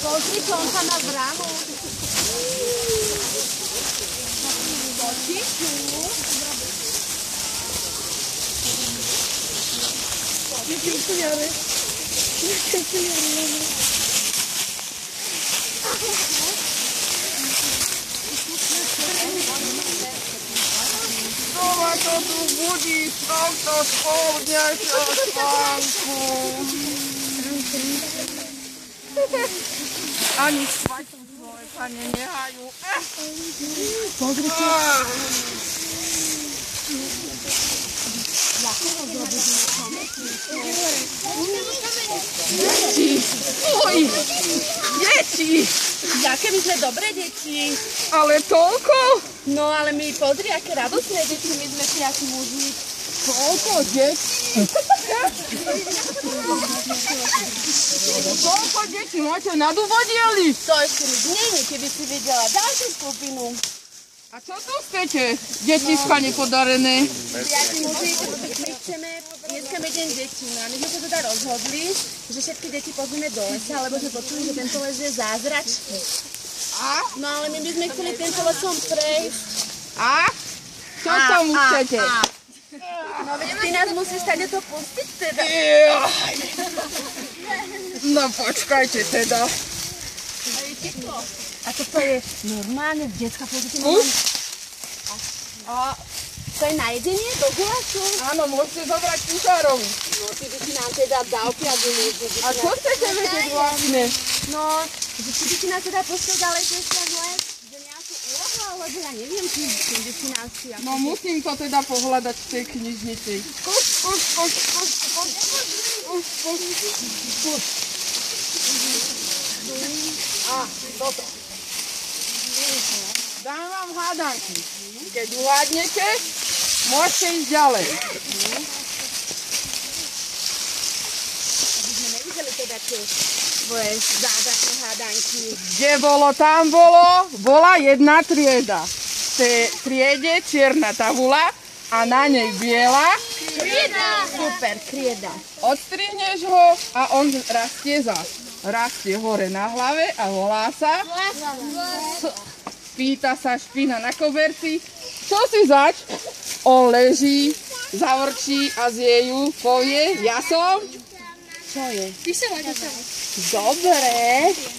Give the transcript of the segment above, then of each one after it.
Pozri, čo on sa má bránu. Kočičku. Kto ma to tu budí z tohto spoludňaťa spánku? Ani spať svoje pane nehajú. Pozrite. Deti! Oj! Deti! Jaké my sme dobré deti. Ale toľko? No ale my pozri, aké radostné deti, my sme priaky muži. Toľko detí? Koľko detí máte na dôvodieli? To ešte nič není, keby si videla ďalšiu skupinu. A čo tu chcete? Detička nepodarené. Priaky muži, my chceme, dneska je deň detí, no a my sme sa teda rozhodli, že všetky deti pozrieme do lesa, lebo sme počuli, že tento les je zázračný. A? No ale my by sme chceli tento lesom prejsť. A? Čo tomu chcete? No veď ty nás musíš tady to pustiť teda. No počkajte teda. A toto je normálne, detská pozrite normálne. A to je na jedenie do gulášu? Áno, môžete zobrať kuchárovi. No ty by si nám teda dal piadinu. A čo chcete vedieť vlastne? No, že či by si nás teda pošiel ďalej cez les, že nejakú úlohu, alebo ja neviem, čím by si nás si... No musím to teda pohľadať v tej knižnici. A, toto. Dám vám hádanky. Keď uhádnete, môžete ísť ďalej. Aby sme nevideli teda tie tvoje zázračné hádanky. Kde bolo, tam bolo. Bola jedna trieda. V tej triede čierna tabula a na nej biela. Krieda! Super, krieda. Odstrihneš ho a on rastie zas. Rastie hore na hlave a volá sa. Pýta sa špina na koberci. Čo si zač? On leží, zavrčí a zjejú, povie, ja som. Čo je? Dobre.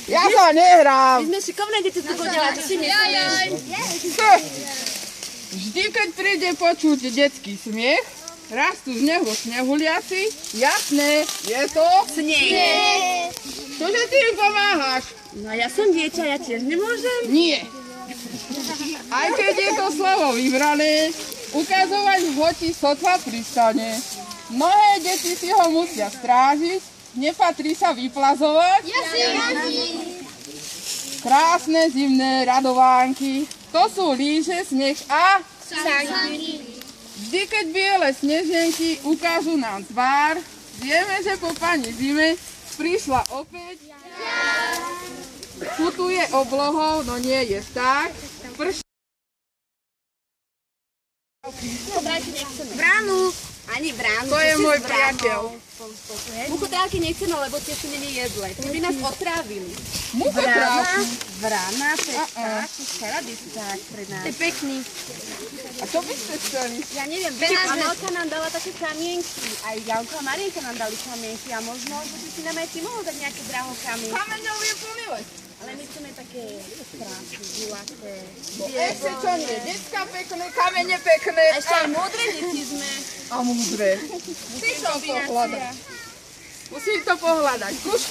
Ja sa nehrám. My sme šikovné deti, tu chodila, čo si myslíš? Vždy, keď príde počuť detský smiech, rastú z neho snehuliaci, jasné, je to Sneh. Čože ty im pomáhaš? No ja som dieťa, ja tiež nemôžem. Nie. Aj keď je to slovo vybrané, ukazovať ho ti sotva pristane. Mnohé deti si ho musia strážiť, nepatrí sa vyplazovať. Krásne zimné radovánky, to sú líže, sneh a Sanky. vždy, keď biele sneženky ukážu nám tvár, vieme, že po pani zime prišla opäť. Putuje oblohou, no nie je vták. Bránu. Ani bránu. To je môj priateľ. Muchotrávky nechceme, lebo tie sú není jedle. Tie by nás otrávili. Muchotrávky? Vrána, to je vták, to chcela by vták pre nás. To je pekný. A čo by ste chceli? Ja neviem, Amelka nám dala také kamienky. Aj Janko a Marienka nám dali kamienky. A možno, že by si nám aj ty mohol dať nejaké drahokamy. Kameňov je plný les. Ale my chceme také krásne, zlaté. Ešte čo nie, decka pekné, kamene pekné. A ešte aj múdre deti sme. A múdre. Musím to pohľadať. Musím to pohľadať. Kuš.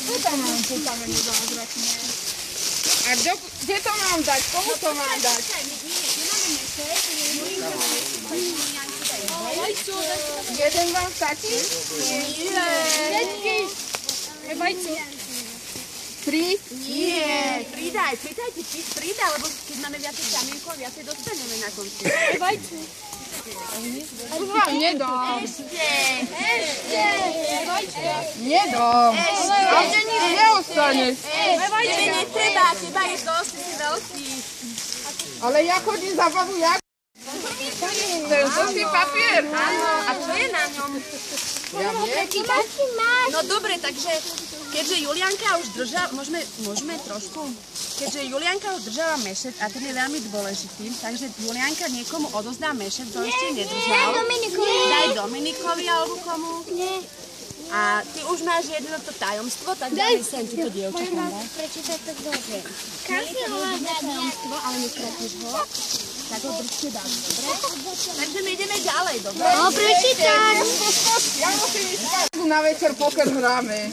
Tu tam mám tú kamene zázračné. A kde to mám dať? Komu to mám dať? Jeden vám stačí? Nie. Tri? Nie, pridaj, lebo keď máme viacej kamienkov, viacej dostaneme na konci. Už vám nedám. Ešte. Nedám. A mne nič neostane. Tebe netreba, teba je dosť, ty si veľký. Ale ja chodím za babu, jak? Ten zlý papier. Áno, a čo je na ňom? Ja viem. No dobre, takže keďže Julianka už držala, môžeme trošku, keďže Julianka už držala mešec a ten je veľmi dôležitý, takže Julianka niekomu odozdá mešec, kto ešte nedržal. Daj Dominikovi alebo komu. A ty už máš jedno to tajomstvo, tak daj sem túto dievčatám. Prečítaj to kdože. Tajomstvo, ale nestratíš ho. Tak ho držte dám, dobre? Takže my ideme ďalej, dobre? No, prečítaj. Ja musím ísť spať. Na večer poker hráme.